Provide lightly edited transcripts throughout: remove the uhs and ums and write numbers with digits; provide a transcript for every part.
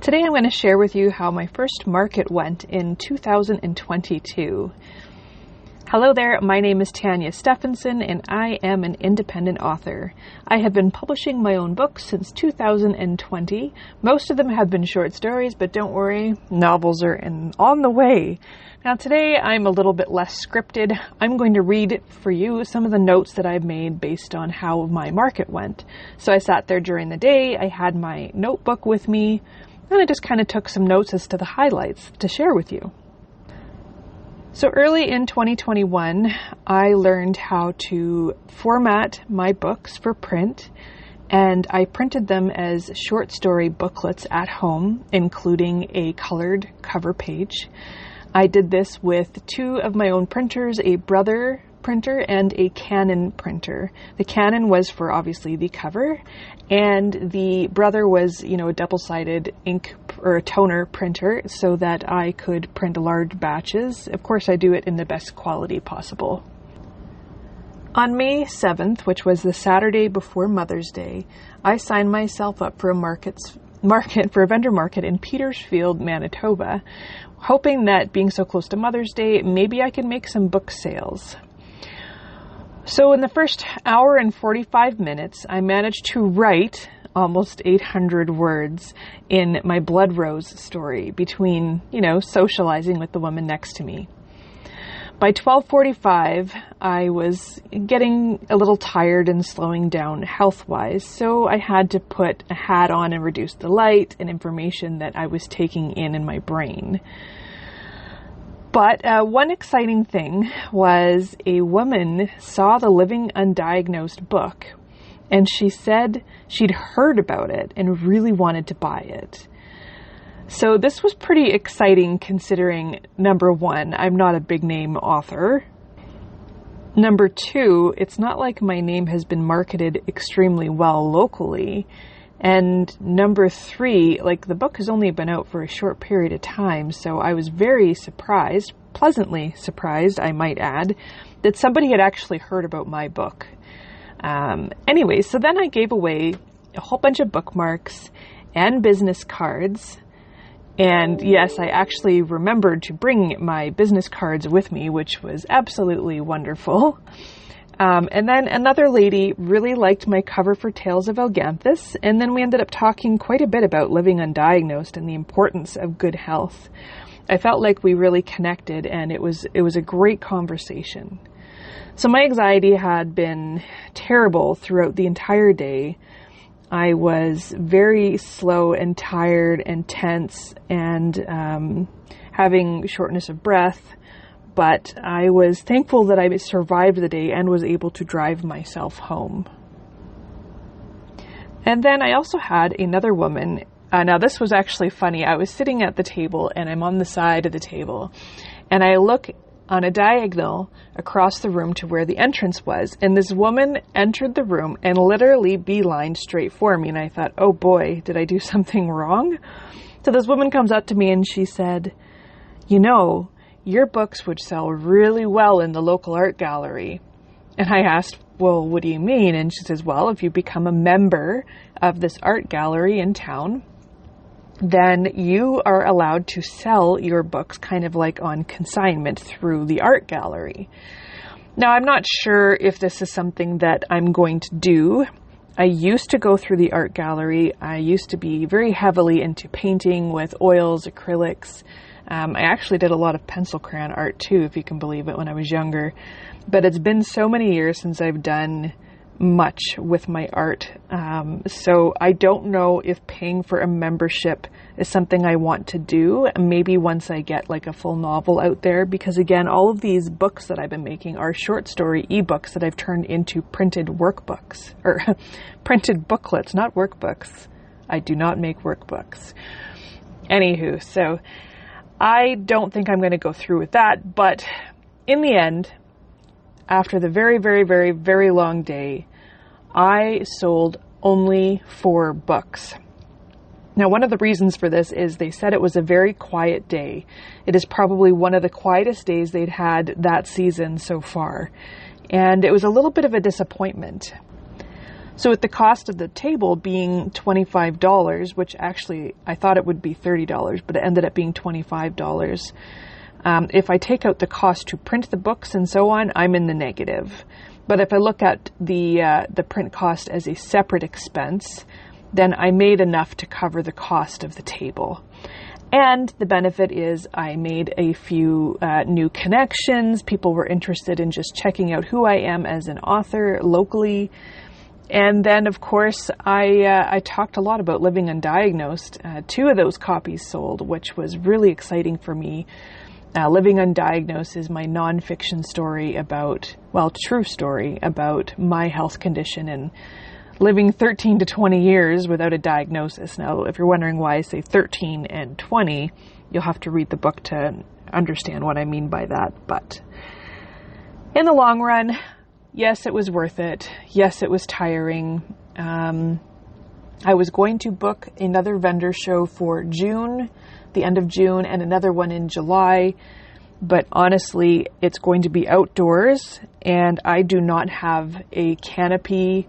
Today I'm going to share with you how my first market went in 2022. Hello there, my name is Tanya Stephenson and I am an independent author. I have been publishing my own books since 2020. Most of them have been short stories, but don't worry, novels are on the way. Now today I'm a little bit less scripted. I'm going to read for you some of the notes that I've made based on how my market went. So I sat there during the day, I had my notebook with me, and I just kind of took some notes as to the highlights to share with you. So early in 2021, I learned how to format my books for print, and I printed them as short story booklets at home, including a colored cover page. I did this with two of my own printers, a Brother printer and a Canon printer. The Canon was for obviously the cover, and the Brother was, a double-sided ink or a toner printer so that I could print large batches. Of course, I do it in the best quality possible. On May 7th, which was the Saturday before Mother's Day, I signed myself up for a vendor market in Petersfield, Manitoba, hoping that being so close to Mother's Day, maybe I could make some book sales. So in the first hour and 45 minutes, I managed to write almost 800 words in my Blood Rose story between, socializing with the woman next to me. By 12:45, I was getting a little tired and slowing down health-wise, so I had to put a hat on and reduce the light and information that I was taking in my brain. But one exciting thing was a woman saw the Living Undiagnosed book, and she said she'd heard about it and really wanted to buy it. So this was pretty exciting considering, number one, I'm not a big name author. Number two, it's not like my name has been marketed extremely well locally. And number three, the book has only been out for a short period of time, so I was very surprised, pleasantly surprised, I might add, that somebody had actually heard about my book. Anyway, so then I gave away a whole bunch of bookmarks and business cards. And yes, I actually remembered to bring my business cards with me, which was absolutely wonderful. And then another lady really liked my cover for Tales of Alganthus, and then we ended up talking quite a bit about living undiagnosed and the importance of good health. I felt like we really connected, and it was a great conversation. So my anxiety had been terrible throughout the entire day. I was very slow and tired and tense and having shortness of breath. But I was thankful that I survived the day and was able to drive myself home. And then I also had another woman. Now this was actually funny. I was sitting at the table and I'm on the side of the table. And I look on a diagonal across the room to where the entrance was. And this woman entered the room and literally beelined straight for me. And I thought, oh boy, did I do something wrong? So this woman comes up to me and she said, your books would sell really well in the local art gallery. And I asked, well, what do you mean? And she says, well, if you become a member of this art gallery in town, then you are allowed to sell your books kind of like on consignment through the art gallery. Now, I'm not sure if this is something that I'm going to do. I used to go through the art gallery. I used to be very heavily into painting with oils, acrylics. I actually did a lot of pencil crayon art too, if you can believe it, when I was younger. But it's been so many years since I've done much with my art. So I don't know if paying for a membership is something I want to do. Maybe once I get a full novel out there, because again, all of these books that I've been making are short story ebooks that I've turned into printed workbooks, or printed booklets, not workbooks. I do not make workbooks. Anywho, so I don't think I'm going to go through with that, but in the end, after the very, very, very, very long day, I sold only 4 books. Now, one of the reasons for this is they said it was a very quiet day. It is probably one of the quietest days they'd had that season so far, and it was a little bit of a disappointment. So with the cost of the table being $25, which actually I thought it would be $30, but it ended up being $25. If I take out the cost to print the books and so on, I'm in the negative. But if I look at the print cost as a separate expense, then I made enough to cover the cost of the table. And the benefit is I made a few new connections. People were interested in just checking out who I am as an author locally. And then, of course, I talked a lot about Living Undiagnosed. 2 of those copies sold, which was really exciting for me. Living Undiagnosed is my nonfiction story true story about my health condition and living 13 to 20 years without a diagnosis. Now, if you're wondering why I say 13 and 20, you'll have to read the book to understand what I mean by that. But in the long run, yes, it was worth it. Yes, it was tiring. I was going to book another vendor show for June, the end of June, and another one in July. But honestly, it's going to be outdoors, and I do not have a canopy,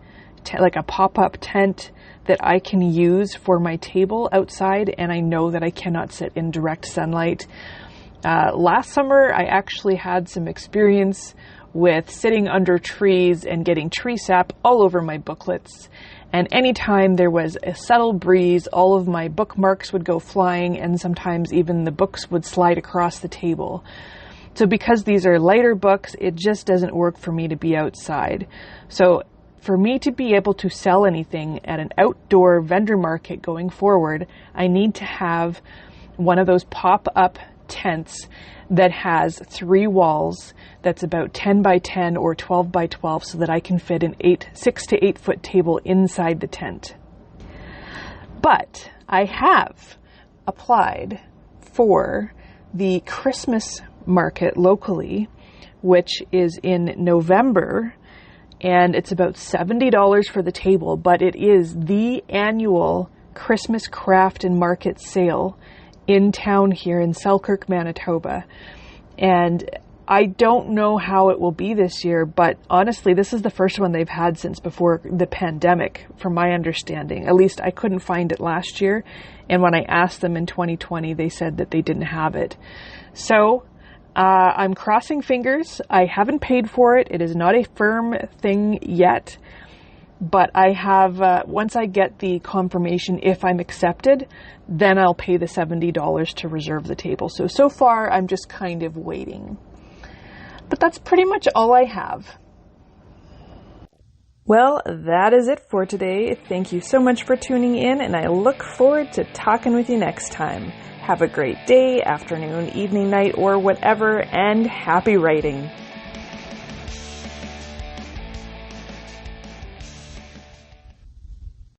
like a pop-up tent that I can use for my table outside, and I know that I cannot sit in direct sunlight. Last summer, I actually had some experience with sitting under trees and getting tree sap all over my booklets. And anytime there was a subtle breeze, all of my bookmarks would go flying, and sometimes even the books would slide across the table. So because these are lighter books, it just doesn't work for me to be outside. So for me to be able to sell anything at an outdoor vendor market going forward, I need to have one of those pop-up tents that has 3 walls that's about 10 by 10 or 12 by 12 so that I can fit an 6 to 8 foot table inside the tent. But I have applied for the Christmas market locally, which is in November, and it's about $70 for the table, but it is the annual Christmas craft and market sale in town here in Selkirk, Manitoba. And I don't know how it will be this year, but honestly, this is the first one they've had since before the pandemic, from my understanding. At least I couldn't find it last year. And when I asked them in 2020, they said that they didn't have it. So I'm crossing fingers. I haven't paid for it. It is not a firm thing yet. But I have, once I get the confirmation if I'm accepted, then I'll pay the $70 to reserve the table. So far, I'm just kind of waiting. But that's pretty much all I have. Well, that is it for today. Thank you so much for tuning in, and I look forward to talking with you next time. Have a great day, afternoon, evening, night, or whatever, and happy writing.